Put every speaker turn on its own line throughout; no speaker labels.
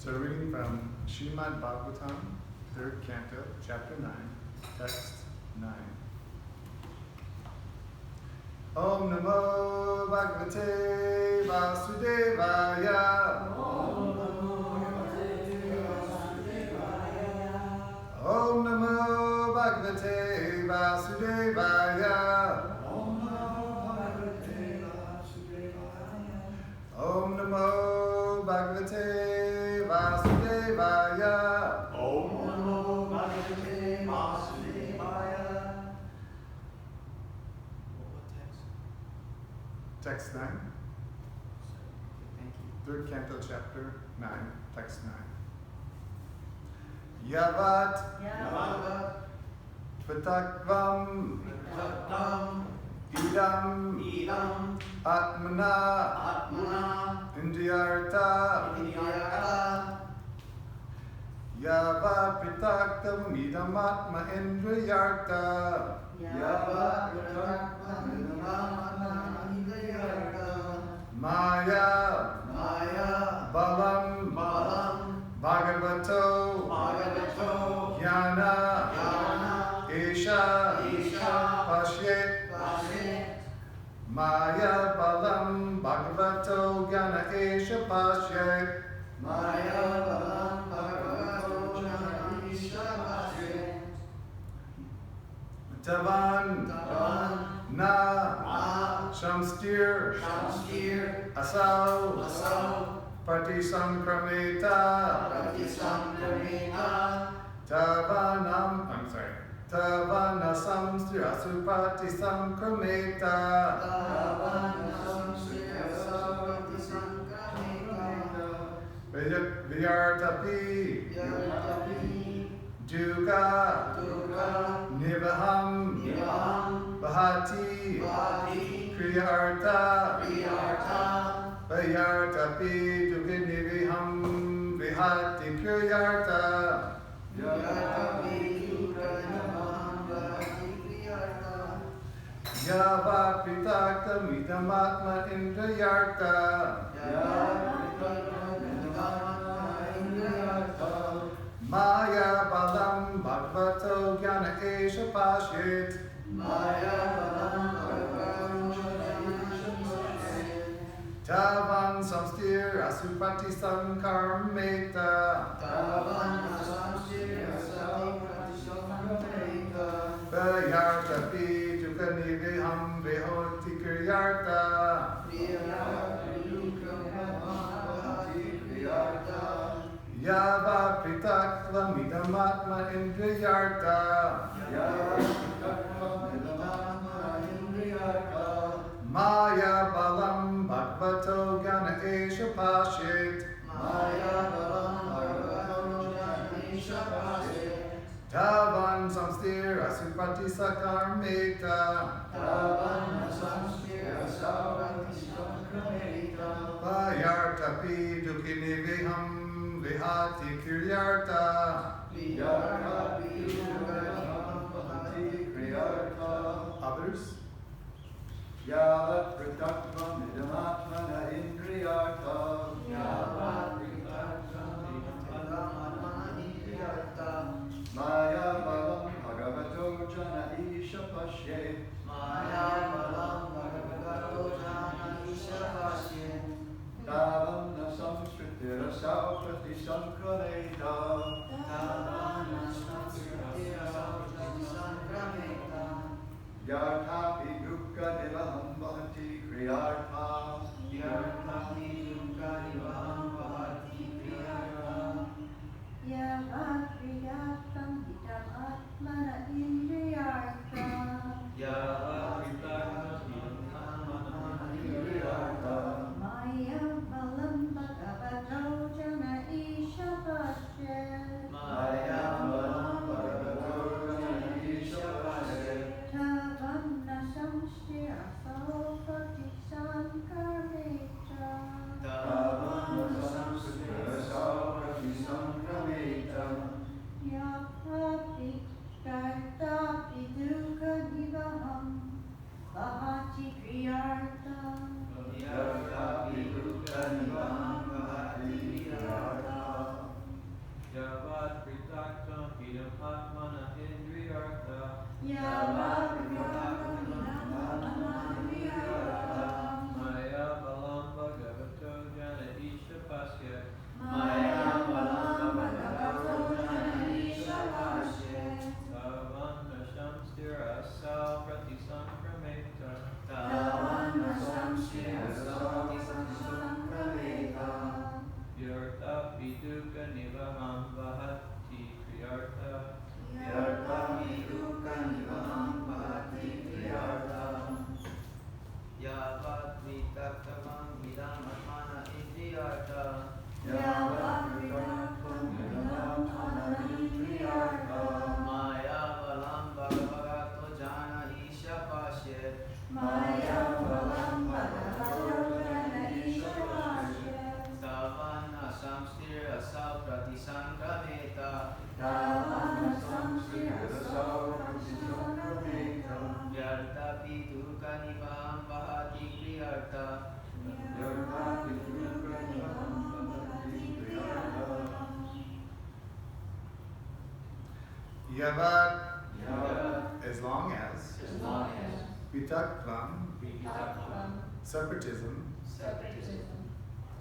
So reading from Srimad Bhagawatam, 3rd Canto, Chapter 9, Text 9. Om Namo Bhagavate Vasudevaya.
Om Namo Bhagavate Vasudevaya.
Om Namo Bhagavate Vasudevaya.
Om Namo Bhagavate Vasudevaya.
Om Namo Bhagavate Vasudevaya.
Om Namo Bhagavate Vasudevaya. What text?
Text 9.
Thank you.
3rd Canto, Chapter 9, Text 9. Yavat
Navadwip.
Patakvam
Kirtan.
idam atmana indriyartha yavat patakvam idam atma indriyartha maya balam bhagavato jnana esha pashyet Maya balam bhagavato jnana esha pashyet Tavan na shamstir asau patisamkrameta Tavana samstir asupati samkrameta Vyartapi Duga Nivaham Bahati Kriyarta Vyartapi Duga Nivaham Vihati Kriyarta Yava Pritakta Midamatma Indrayarta Maya Balam Bhagavato Jnana Esha Pashyet Tavan Samstir Asupati Samkarmeta Vyartapi Duka Niviham Vihoti Kriyarta Yava Pritakva Midamatma Indriyarta Maya Balam Bhagavato Jnana Esha Pashyet Tavan Samstir Asupati Sakarmeta Vyartapi Dukini Viham Vihati Kiryarta Others?
Yavat Pratakvam Idamatmana Indriyarta Maya Balam Bhagavato Jana Isha Pashyet Tavam na samskritira sauprati sankraneta Yarthapi dukkha nivaham bhati kriyartha
viduka nivaham vahati kriyartha.
Yarta viduka nivaham bhati kriyarta.
Yavat vitaktamam idam atmana indriyarta.
Yavat viduka nivaham bhati kriyarta.
Maya valam bhagavato jana isha pashyet.
Maya valam bhagavato jana isha pashyet.
Tavana samstir asal pratisankrameta.
Tavana samstirasa pratisangrameta.
Yarta viduka nivaham vahati kriyarta.
Yarta viduka nivaham bhati kriyarta.
Yavat,
Yavat,
as long as, vitakvam, separatism,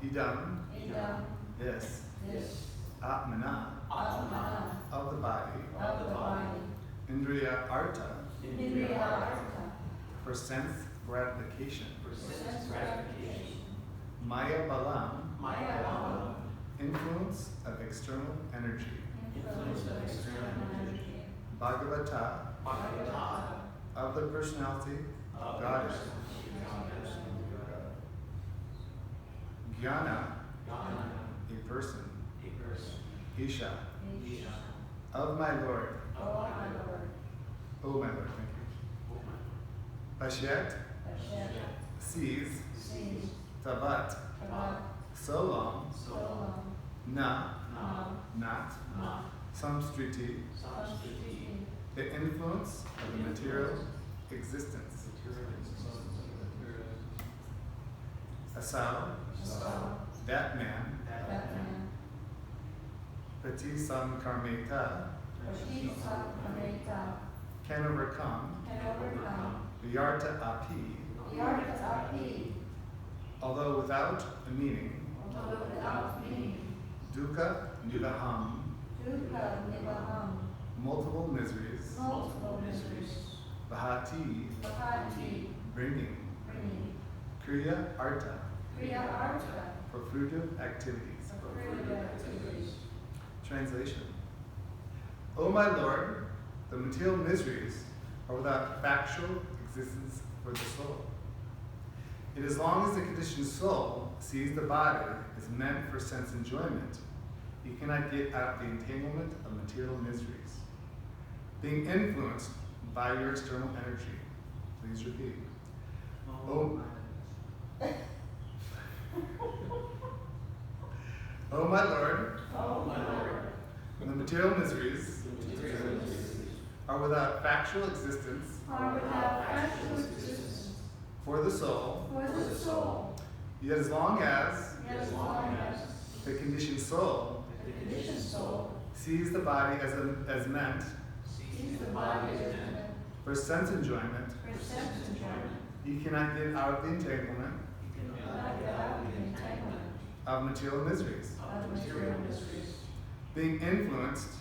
idam, this, atmana, of the body, indriya arta, for sense gratification, maya balam, influence of external energy, Bhagavata, of the personality of Goddess, Jnana, a person, Isha, of my Lord, oh my Lord, thank you. Pashyat, sees, tavat, so long, na, not, samstriti, the influence of the material existence. Asal, that man, Pratisankarmeta, can overcome, Vyarta api, although without a meaning, Dukkha nivaham, multiple miseries, Vahati, bringing, Kriya arta, for fruitive activities. Translation. O my Lord, the material miseries are without factual existence for the soul. It is long as the conditioned soul sees the body as meant for sense enjoyment, he cannot get out of the entanglement of material miseries. Being influenced by your external energy. Please repeat. Oh, O my Lord, the material miseries are without factual existence for the soul, yet as long as the conditioned soul sees the body as meant for sense enjoyment, he cannot get out of the entanglement of material miseries. Being influenced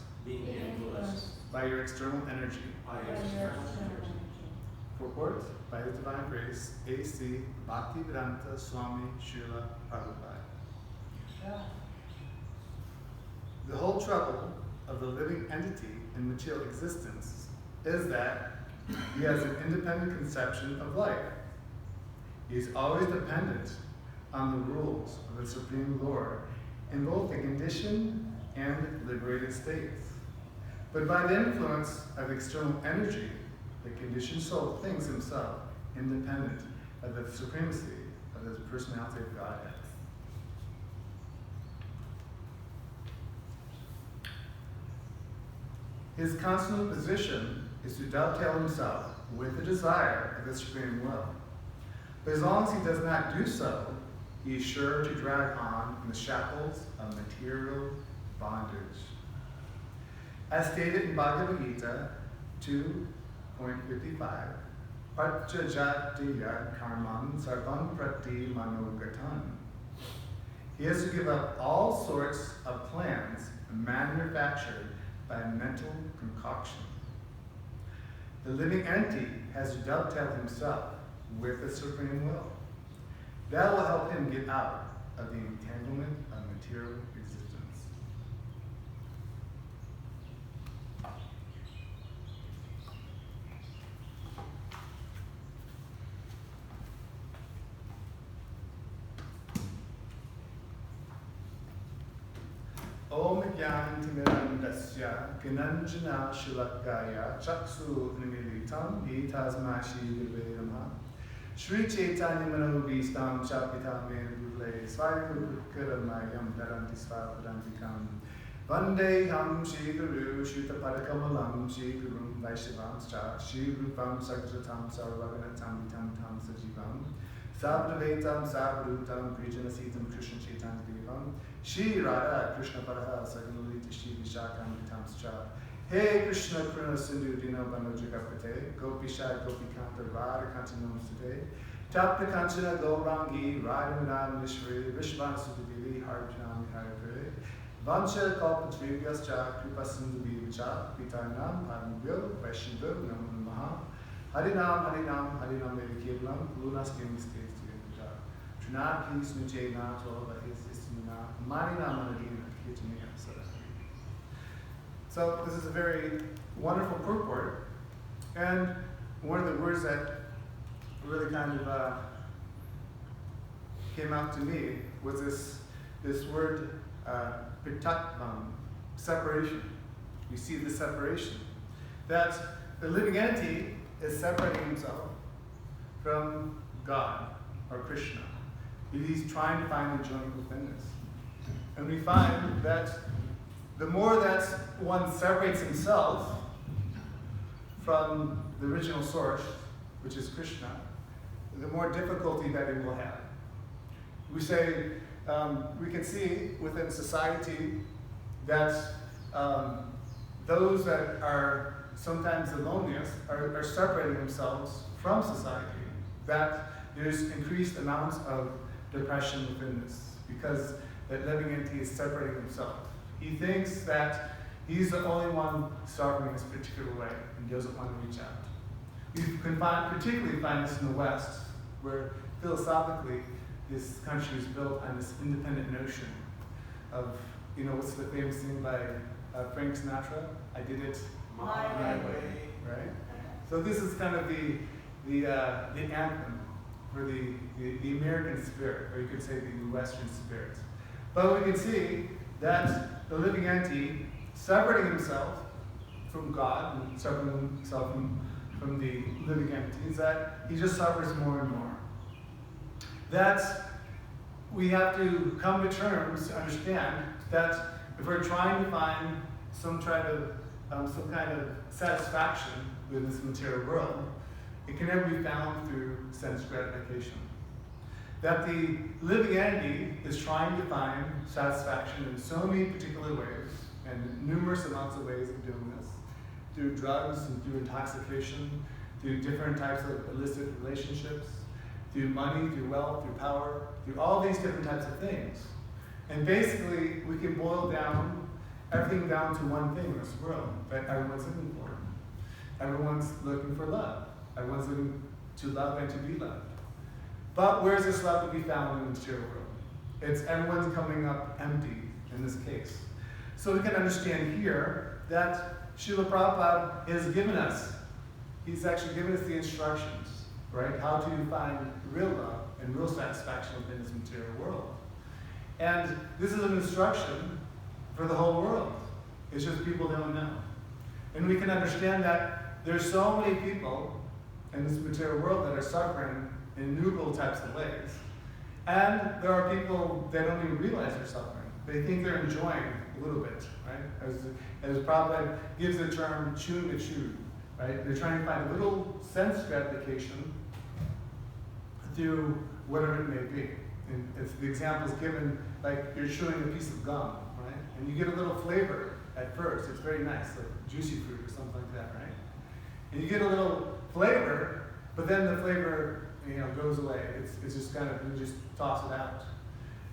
by your external energy. Purport by His Divine Grace, A.C. Bhaktivedanta Swami Shiloh Prabhupada. The whole trouble of the living entity in material existence is that he has an independent conception of life. He is always dependent on the rules of the Supreme Lord in both the conditioned and liberated states. But by the influence of external energy, the conditioned soul thinks himself independent of the supremacy of the personality of Godhead. His constant position is to dovetail himself with the desire of the Supreme Will. But as long as he does not do so, he is sure to drag on in the shackles of material bondage. As stated in Bhagavad Gita 2.55, Pachajatiya karman sarvam prati manogatan. He has to give up all sorts of plans manufactured by mental concoction. The living entity has to dovetail himself with the Supreme Will. That will help him get out of the entanglement of material existence. Jnantimirandasya Gnanjana Shilakaya Chaksu Nimilitam Etasmashi Virvedama Shri Chaitanya Manobhistam Chapitamen Bhule Svayakuramayam Daranti Svapadantikam Vandeham Shri Guru Shutapadakamalam Shri Gurum Vaishnavamscha Shri Rupam Sagratam Sarvaganatam Vitam Tam Sajivam Sabdavetam Sabrutam Prijanasitam Krishna Chaitanya Devam Shri Radha Krishna Paraha Saganulita Shri Vishakam Vitamscha Hey Krishna Krishna Sindhu Dino Bano Jagapate Gopisha Gopikanta Radha Kantanam Sute Tapta Kanchana Gaurangi Radha Nishri Vishvana Sudhadevi Harjanam Harapure Vancha Kalpatribhyascha Kripa Sindhu Vivacha Pitanam Padmubhyo Vaishnav Namo Namaha Harinam Harinam Harinam Evikeblam Lunas Games States to Trinaki Snuche Nato Vahisistina Marina Manadina Kitania. So this is a very wonderful purport, and one of the words that really kind of came out to me was this word pitatvam, separation. You see the separation. That the living entity is separating himself from God or Krishna. He's trying to find enjoyment within this. And we find that the more that one separates himself from the original source, which is Krishna, the more difficulty that he will have. We say, we can see within society that those that are sometimes the loneliest are separating themselves from society, that there's increased amounts of depression within this, because that living entity is separating himself. He thinks that he's the only one suffering this particular way and doesn't want to reach out. You can particularly find this in the West, where philosophically this country is built on this independent notion of, what's the famous thing by Frank Sinatra? I did it my way, right? So this is kind of the anthem for the American spirit, or you could say the Western spirit. But we can see that the living entity separating himself from God and separating himself from the living entities, that he just suffers more and more. That we have to come to terms to understand that if we're trying to find some kind of satisfaction with this material world, it can never be found through sense gratification. That the living entity is trying to find satisfaction in so many particular ways, and numerous amounts of ways of doing this, through drugs and through intoxication, through different types of illicit relationships, through money, through wealth, through power, through all these different types of things. And basically, we can boil everything down to one thing in this world that everyone's looking for. Everyone's looking for love. Everyone's looking to love and to be loved. But where's this love to be found in the material world? Everyone's coming up empty in this case. So we can understand here that Shiloh Prabhupada has given us, he's actually given us the instructions, right? How to find real love and real satisfaction within this material world. And this is an instruction for the whole world. It's just people don't know. And we can understand that there's so many people in this material world that are suffering in innumerable types of ways. And there are people that don't even realize they're suffering. They think they're enjoying a little bit, right? As Prabhupada gives the term chewing the chew, right? They're trying to find a little sense gratification through whatever it may be. And it's the examples given, like you're chewing a piece of gum, right? And you get a little flavor at first. It's very nice, like juicy fruit or something like that, right? And you get a little flavor, but then the flavor, goes away. It's just kind of, you just toss it out.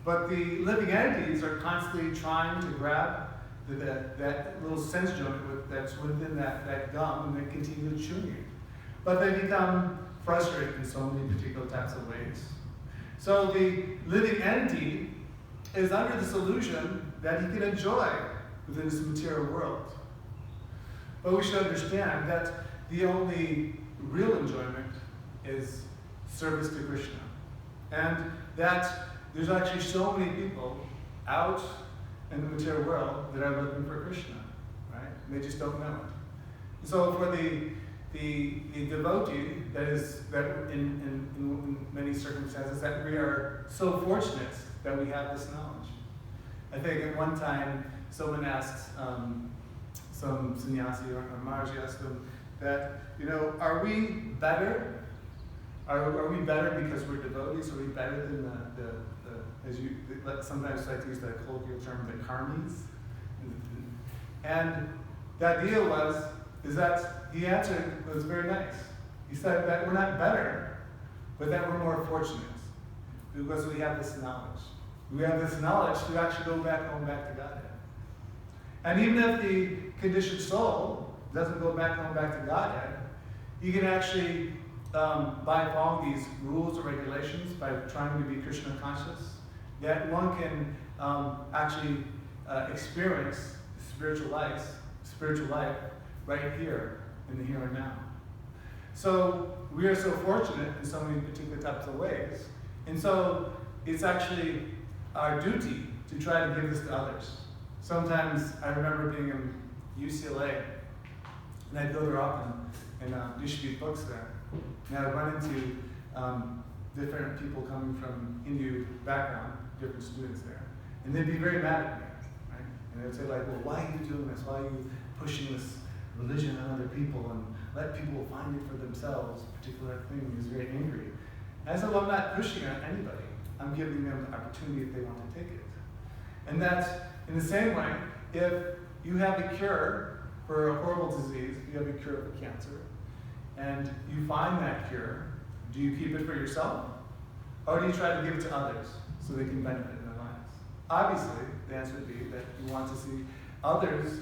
But the living entities are constantly trying to grab that little sense joint that's within that gum, and they continue chewing it. But they become frustrated in so many particular types of ways. So the living entity is under this illusion that he can enjoy within this material world. But we should understand that the only real enjoyment is service to Krishna. And that there's actually so many people out in the material world that are looking for Krishna, right? They just don't know it. So for the devotee, that in many circumstances, that we are so fortunate that we have this knowledge. I think at one time someone asked some sannyasi or Maharaj asked them that, are we better? Are we better because we're devotees? Are we better than sometimes like to use that colloquial term, the karmis? And the idea is that he answered was very nice. He said that we're not better, but that we're more fortunate because we have this knowledge. We have this knowledge to actually go back home, back to Godhead. And even if the conditioned soul doesn't go back home, back to Godhead, you can actually, by following these rules or regulations, by trying to be Krishna conscious, that one can actually experience spiritual life right here in the here and now. So we are so fortunate in so many particular types of ways. And so it's actually our duty to try to give this to others. Sometimes I remember being in UCLA, and I'd go there often and distribute books there. And I'd run into different people coming from Hindu background, different students there. And they'd be very mad at me, right? And they'd say like, well, why are you doing this? Why are you pushing this religion on other people and let people find it for themselves, a particular thing? He was very angry. And I said, well, I'm not pushing it on anybody. I'm giving them the opportunity if they want to take it. And that's in the same way, if you have a cure for a horrible disease, you have a cure for cancer, and you find that cure, do you keep it for yourself? Or do you try to give it to others so they can benefit in their lives? Obviously, the answer would be that you want to see others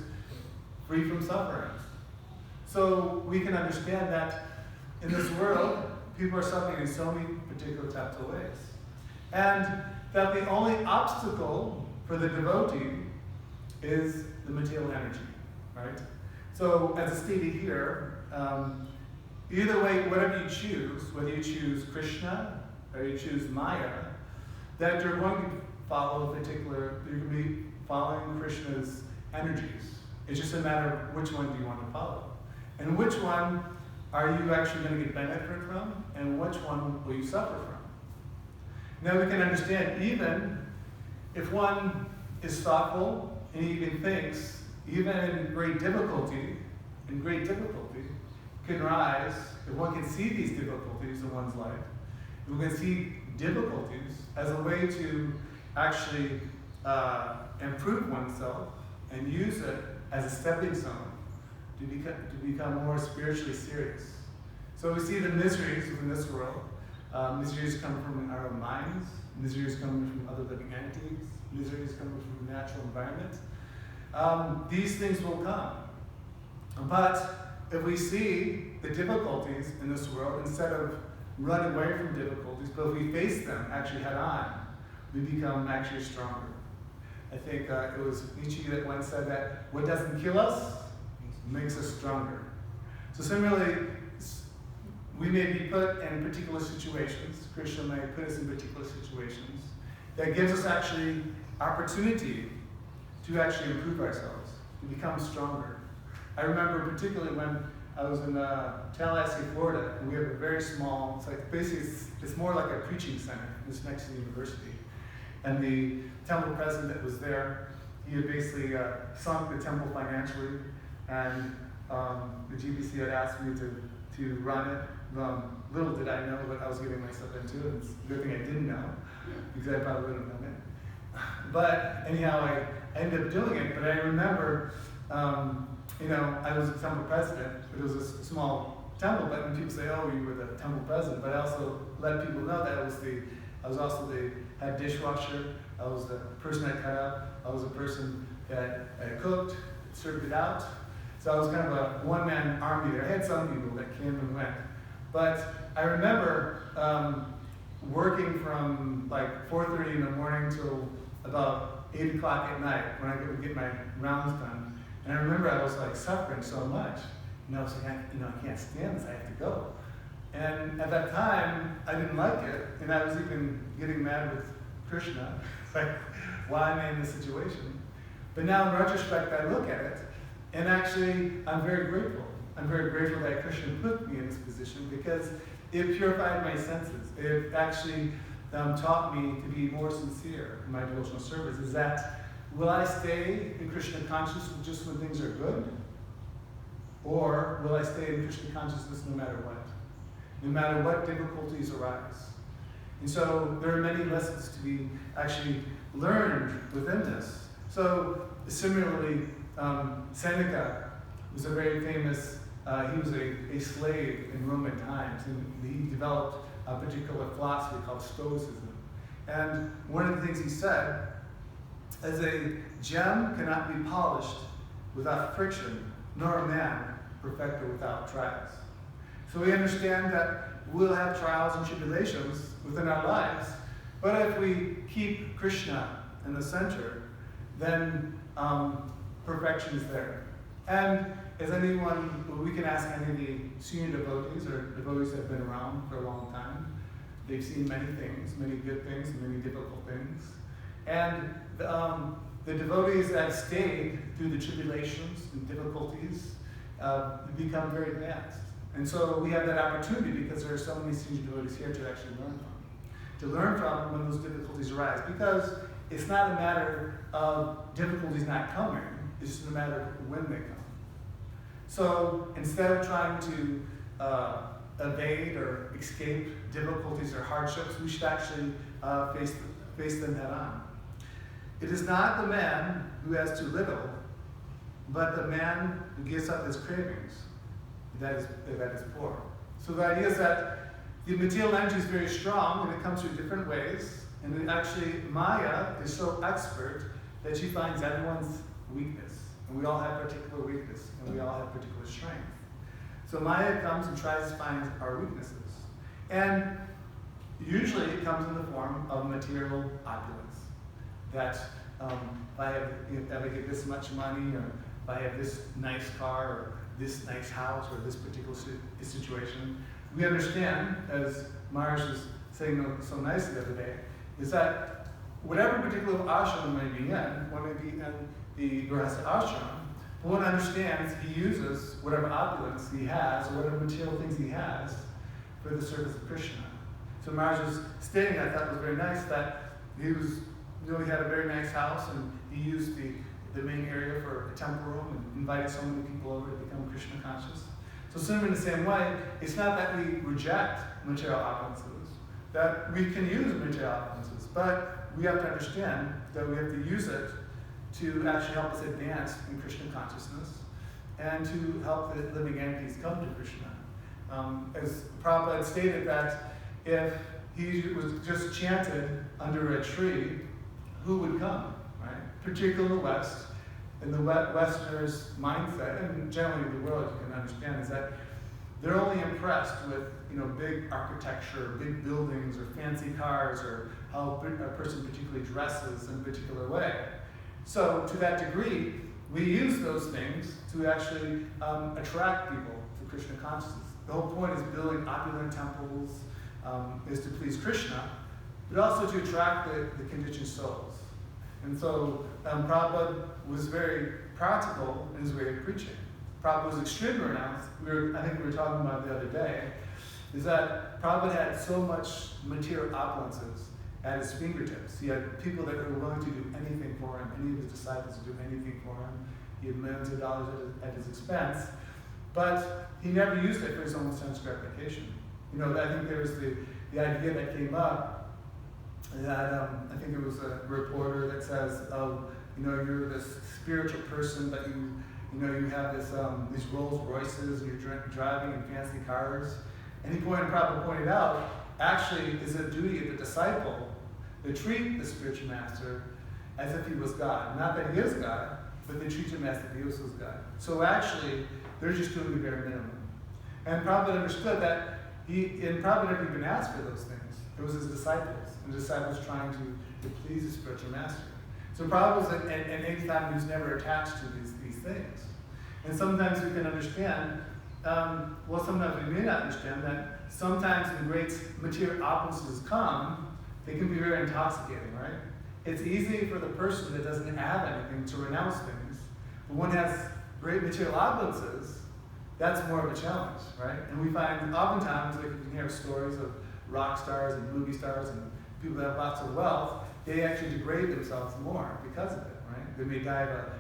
free from suffering. So we can understand that in this world, people are suffering in so many particular types of ways. And that the only obstacle for the devotee is the material energy, right? So as stated here, either way, whatever you choose, whether you choose Krishna or you choose Maya, that you're going to follow a particular, you're going to be following Krishna's energies. It's just a matter of which one do you want to follow. And which one are you actually going to get benefit from, and which one will you suffer from? Now we can understand, even if one is thoughtful and even thinks, even in great difficulty can rise, if one can see these difficulties in one's life, if one can see difficulties as a way to actually improve oneself and use it as a stepping stone to become more spiritually serious. So we see the miseries within this world. Miseries come from our own minds, miseries coming from other living entities, miseries coming from the natural environment. These things will come. But if we see the difficulties in this world, instead of running away from difficulties, but if we face them actually head on, we become actually stronger. I think it was Nietzsche that once said that what doesn't kill us makes us stronger. So similarly, we may be put in particular situations, Krishna may put us in particular situations, that gives us actually opportunity to actually improve ourselves, to become stronger. I remember particularly when I was in Tallahassee, Florida, and we have a very small, it's like basically it's more like a preaching center. It's next to the university. And the temple president that was there, he had basically sunk the temple financially, and the GBC had asked me to run it. Little did I know what I was getting myself into. It's a good thing I didn't know, because I probably wouldn't have done it. But anyhow, I ended up doing it. But I remember, I was a temple president, but it was a small temple. But when people say, "Oh, you were the temple president," but I also let people know that I was also the head dishwasher. I was the person that cut up. I was the person that cooked, served it out. So I was kind of a one-man army there. I had some people that came and went. But I remember working from like 4:30 in the morning till about 8 o'clock at night when I could get my rounds done. And I remember I was like suffering so much. And I was like, I can't stand this, I have to go. And at that time, I didn't like it. And I was even getting mad with Krishna. Like, why am I in this situation? But now in retrospect, I look at it, and actually, I'm very grateful. I'm very grateful that Krishna put me in this position because it purified my senses. It actually taught me to be more sincere in my devotional service. Is that, will I stay in Krishna consciousness just when things are good? Or will I stay in Krishna consciousness no matter what? No matter what difficulties arise. And so there are many lessons to be actually learned within this. So similarly, Seneca was a very famous, he was a slave in Roman times, and he developed a particular philosophy called Stoicism. And one of the things he said is a gem cannot be polished without friction, nor a man perfected without trials. So we understand that we'll have trials and tribulations within our lives, but if we keep Krishna in the center, then perfection is there. And as anyone, we can ask any of the senior devotees or devotees that have been around for a long time. They've seen many things, many good things, many difficult things. And the devotees that stayed through the tribulations and difficulties become very advanced. And so we have that opportunity because there are so many senior devotees here to actually learn from. To learn from when those difficulties arise. Because it's not a matter of difficulties not coming, it's just a matter of when they come. So instead of trying to evade or escape difficulties or hardships, we should actually face them head on. It is not the man who has too little, but the man who gives up his cravings that is poor. So the idea is that the material energy is very strong and it comes through different ways. And actually, Maya is so expert that she finds everyone's weakness. And we all have particular weakness, and we all have particular strength. So Maya comes and tries to find our weaknesses. And usually it comes in the form of material opulence. That if I get this much money, or if I have this nice car, or this nice house, or this particular situation, we understand, as Mars was saying so nicely the other day, is that whatever particular ashram may be in, one may be in the Grihastha ashram, one understands he uses whatever opulence he has, or whatever material things he has, for the service of Krishna. So Maharaj was stating, I thought was very nice, that he was, he had a very nice house, and he used the main area for a temple room, and invited so many people over to become Krishna conscious. So similar in the same way, it's not that we reject material opulences, that we can use material opulences, but we have to understand that we have to use it to actually help us advance in Krishna consciousness and to help the living entities come to Krishna. As Prabhupada stated that if he was just chanted under a tree, who would come, right? Particularly in the West, in the Westerners' mindset, and generally the world, you can understand, is that they're only impressed with big architecture, big buildings, or fancy cars, or how a person particularly dresses in a particular way. So to that degree, we use those things to actually attract people to Krishna consciousness. The whole point is building opulent temples, is to please Krishna, but also to attract the conditioned souls. And so Prabhupada was very practical in his way of preaching. Prabhupada was extremely renounced. I think we were talking about the other day, is that Prabhupada had so much material opulences at his fingertips. He had people that were willing to do anything for him, any of his disciples to do anything for him. He had millions of dollars at his expense, but he never used it for his own sense gratification. I think there was the idea that came up that I think it was a reporter that says, you're this spiritual person, but you have these Rolls Royces, and you're driving in fancy cars. And Prabhupada pointed out, actually, it's a duty of the disciple to treat the spiritual master as if he was God. Not that he is God, but they treat him as if he was God. So actually, they're just doing the bare minimum. And Prabhupada understood that Prabhupada never even asked for those things. It was his disciples, and the disciples trying to please the spiritual master. So Prabhupada was an anytime he was never attached to these things. And sometimes we can understand, sometimes we may not understand that sometimes when great material opulences come, they can be very intoxicating, right? it's easy for the person that doesn't have anything to renounce things. But one has great material opulences, that's more of a challenge, right? And we find oftentimes, like you can hear stories of rock stars and movie stars and people that have lots of wealth, they actually degrade themselves more because of it, right? They may die of a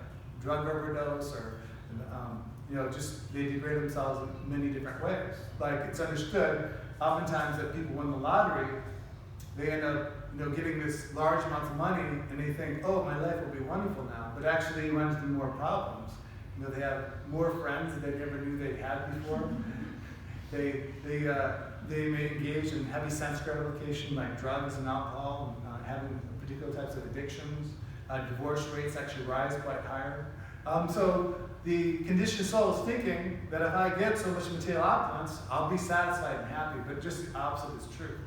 drug overdose or, just they degrade themselves in many different ways. Like it's understood oftentimes that people win the lottery, they end up getting this large amounts of money and they think, oh, my life will be wonderful now. But actually it runs into more problems. They have more friends that they never knew they had before. They may engage in heavy sense gratification like drugs and alcohol, and having particular types of addictions. Divorce rates actually rise quite higher. So the conditioned soul is thinking that if I get so much material opulence, I'll be satisfied and happy, but just the opposite is true.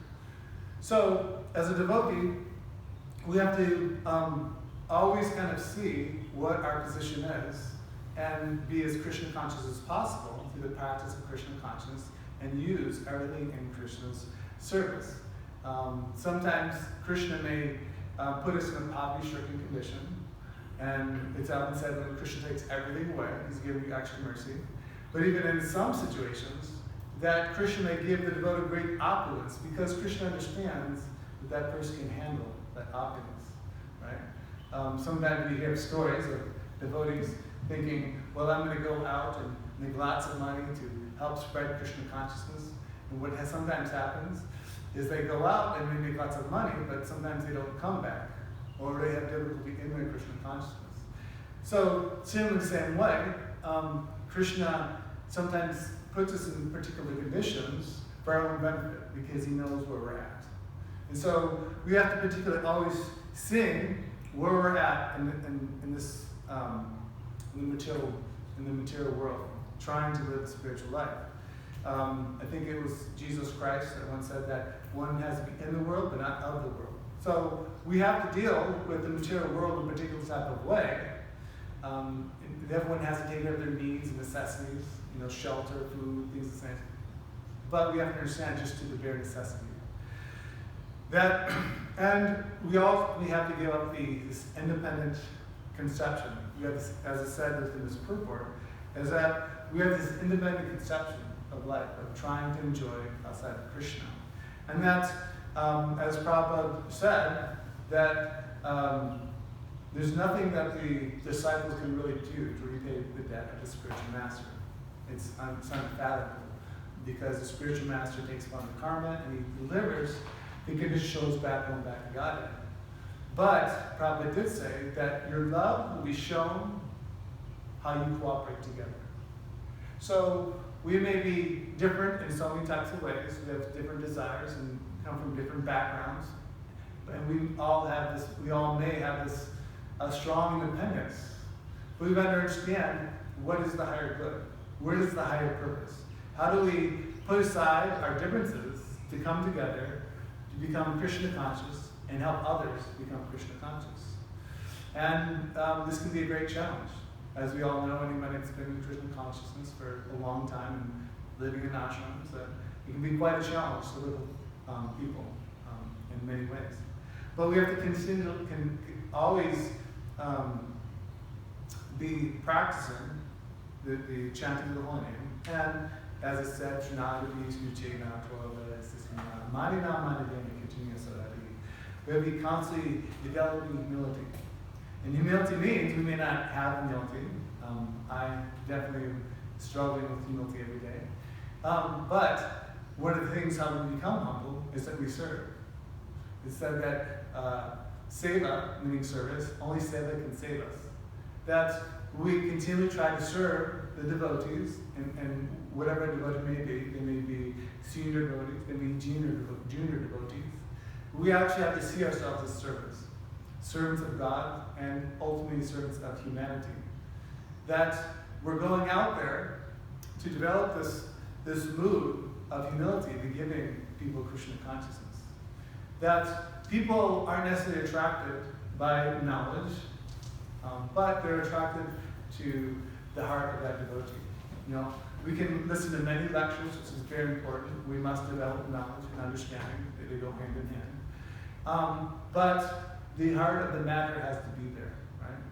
So as a devotee, we have to always kind of see what our position is and be as Krishna conscious as possible through the practice of Krishna consciousness and use everything in Krishna's service. Sometimes Krishna may put us in a poverty-stricken condition, and it's often said that Krishna takes everything away, he's giving you extra mercy. But even in some situations, that Krishna may give the devotee great opulence because Krishna understands that that person can handle that opulence, right? Sometimes we hear stories of devotees thinking, well, I'm going to go out and make lots of money to help spread Krishna consciousness. And what sometimes happens is they go out and they make lots of money, but sometimes they don't come back, or they have difficulty in their Krishna consciousness. So, similar the same way, Krishna sometimes puts us in particular conditions for our own benefit because he knows where we're at. And so we have to particularly always sing where we're at in this in the material world, trying to live a spiritual life. I think it was Jesus Christ that once said that one has to be in the world but not of the world. So we have to deal with the material world in a particular type of way. Everyone has to take care of their needs and necessities, shelter, food, things the same. But we have to understand just to the bare necessity. And we have to give up this independent conception. We have this, as I said within this purport, is that we have this independent conception of life, of trying to enjoy outside of Krishna. And that, as Prabhupada said, that there's nothing that the disciples can really do to repay the debt of the spiritual master. It's unfathomable, because the spiritual master takes upon the karma and he delivers the conditioned souls back home, back to Godhead. But Prabhupada did say that your love will be shown how you cooperate together. So we may be different in so many types of ways. We have different desires and come from different backgrounds. And we all may have this strong independence. But we've got to understand, what is the higher good? Where is the higher purpose? How do we put aside our differences to come together to become Krishna conscious and help others become Krishna conscious? And this can be a great challenge. As we all know, anybody that's been in Krishna consciousness for a long time and living in ashrams, it can be quite a challenge to live with people in many ways. But we have to always be practicing the chanting of the holy name. And as it said, we have to be constantly developing humility. And humility means we may not have humility. I definitely am struggling with humility every day. But one of the things how we become humble is that we serve. It said that seva, meaning service, only seva can save us. That we continually try to serve the devotees, and whatever a devotee may be. They may be senior devotees, they may be junior devotees. We actually have to see ourselves as servants of God, and ultimately servants of humanity. That we're going out there to develop this mood of humility, to giving people Krishna consciousness. That people aren't necessarily attracted by knowledge, but they're attracted to the heart of that devotee. We can listen to many lectures, which is very important. We must develop knowledge and understanding. They go hand in hand. But the heart of the matter has to be there, right?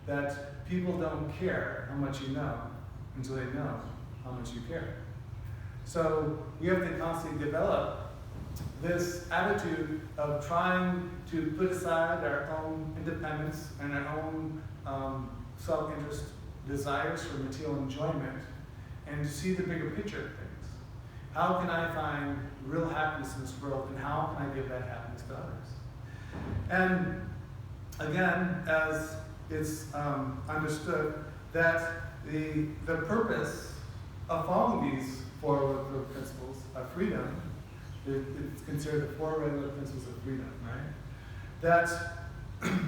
That people don't care how much you know until they know how much you care. So we have to constantly develop this attitude of trying to put aside our own independence and our own self-interest desires for material enjoyment and to see the bigger picture of things. How can I find real happiness in this world, and how can I give that happiness to others? And again, as it's understood that the purpose of following these four regular principles of freedom, it's considered the four regular principles of freedom, right? That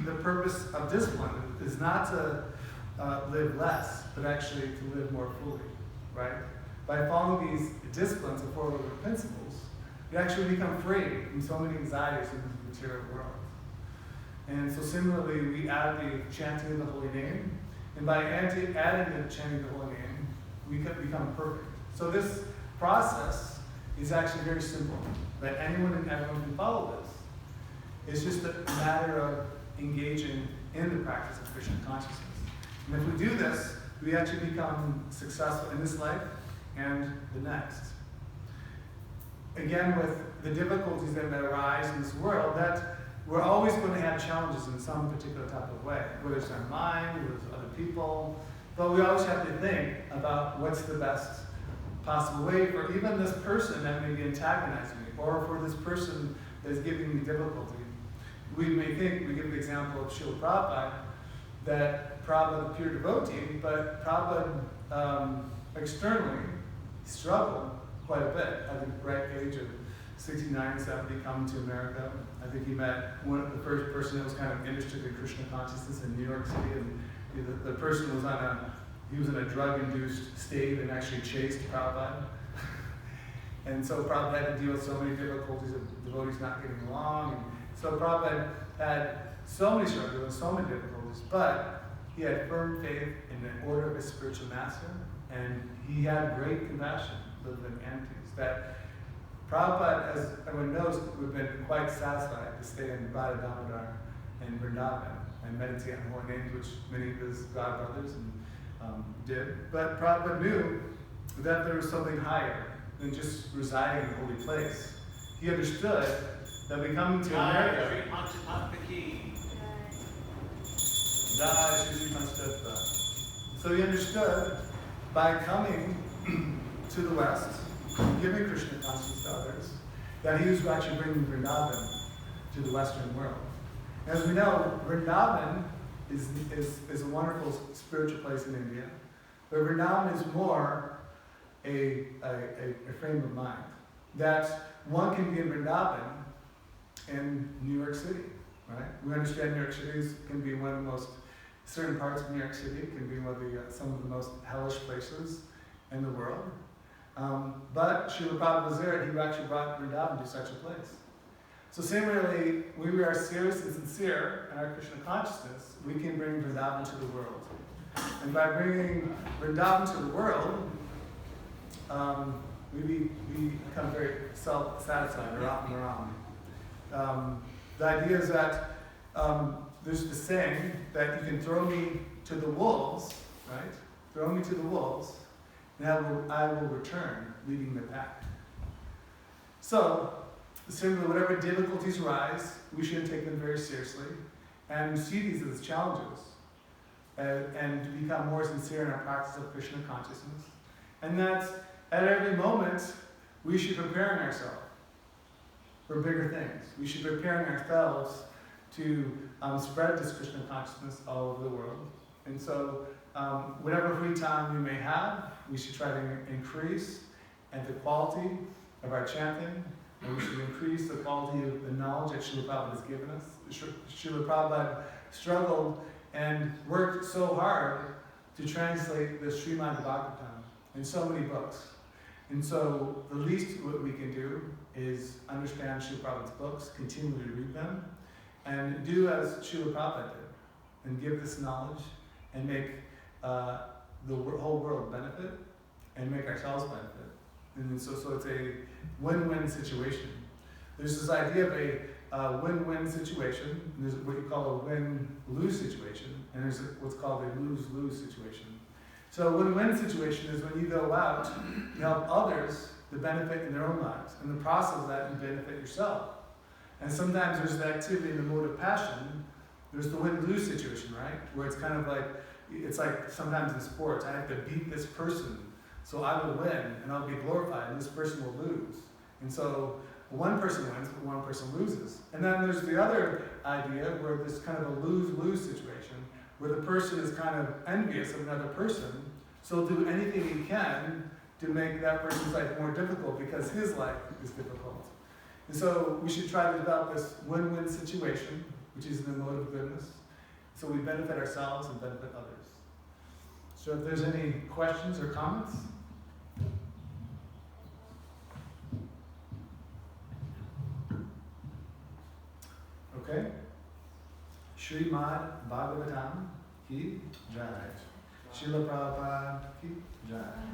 the purpose of discipline is not to live less, but actually to live more fully, right? By following these disciplines of four regular principles, you actually become free from so many anxieties in the material world. And so similarly, we add the chanting of the holy name, and by adding the chanting of the holy name, we can become perfect. So this process is actually very simple, that anyone and everyone can follow this. It's just a matter of engaging in the practice of Krishna consciousness. And if we do this, we actually become successful in this life and the next. Again, with the difficulties that may arise in this world, that we're always going to have challenges in some particular type of way, whether it's our mind, whether it's other people, but we always have to think about what's the best possible way for even this person that may be antagonizing me, or for this person that is giving me difficulty. We may think, we give the example of Shiloh Prabhupada, that Prabhupada, pure devotee, but Prabhupada externally struggled quite a bit at the ripe age of 69, 70, coming to America. I think he met the first person that was kind of interested in Krishna consciousness in New York City, and the person was he was in a drug-induced state and actually chased Prabhupada. And so Prabhupada had to deal with so many difficulties of devotees not getting along. And so Prabhupada had so many struggles and so many difficulties, but he had firm faith in the order of his spiritual master, and he had great compassion for the entities. That Prabhupada, as everyone knows, would have been quite satisfied to stay in Radha Damodar and Vrindavan and meditate on holy names, which many of his godbrothers did. But Prabhupada knew that there was something higher than just residing in a holy place. He understood that we come to America. So he understood by coming to the West, giving Krishna consciousness to others, that he was actually bringing Vrindavan to the Western world. As we know, Vrindavan is a wonderful spiritual place in India, but Vrindavan is more a frame of mind. That one can be in Vrindavan in New York City, right? We understand New York City can be one of the most, certain parts of New York City can be one of some of the most hellish places in the world. But Srila Prabhupada was there, and he actually brought Vrindavan to such a place. So similarly, when we are serious and sincere in our Krishna consciousness, we can bring Vrindavan to the world. And by bringing Vrindavan to the world, we become very self-satisfied, or the idea is that there's the saying that you can throw me to the wolves, right? Throw me to the wolves, and I will return, leading the pack. So, similarly, whatever difficulties arise, we should take them very seriously and see these as challenges and to become more sincere in our practice of Krishna consciousness. And that at every moment, we should be preparing ourselves for bigger things. We should be preparing ourselves to spread this Krishna consciousness all over the world. And so, whatever free time we may have, we should try to increase the quality of our chanting, and we should increase the quality of the knowledge that Srila Prabhupada has given us. Srila Prabhupada struggled and worked so hard to translate the Srimad Bhagawatam in so many books. And so the least what we can do is understand Srila Prabhupada's books, continue to read them, and do as Srila Prabhupada did, and give this knowledge and make the whole world benefit and make ourselves benefit. And so it's a win-win situation. There's this idea of a win-win situation, and there's what you call a win-lose situation, and there's what's called a lose-lose situation. So a win-win situation is when you go out, you help others to benefit in their own lives. In the process of that, you benefit yourself. And sometimes there's the activity in the mode of passion. There's the win-lose situation, right? Where it's kind of like, it's like sometimes in sports, I have to beat this person, so I will win, and I'll be glorified, and this person will lose. And so one person wins, but one person loses. And then there's the other idea where there's kind of a lose-lose situation, where the person is kind of envious of another person, so he'll do anything he can to make that person's life more difficult because his life is difficult. And so we should try to develop this win-win situation, which is in the mode of goodness, so we benefit ourselves and benefit others. So if there's any questions or comments? Okay. Srimad Bhagavatam ki jai. Shiloh Prabhupada ki jai.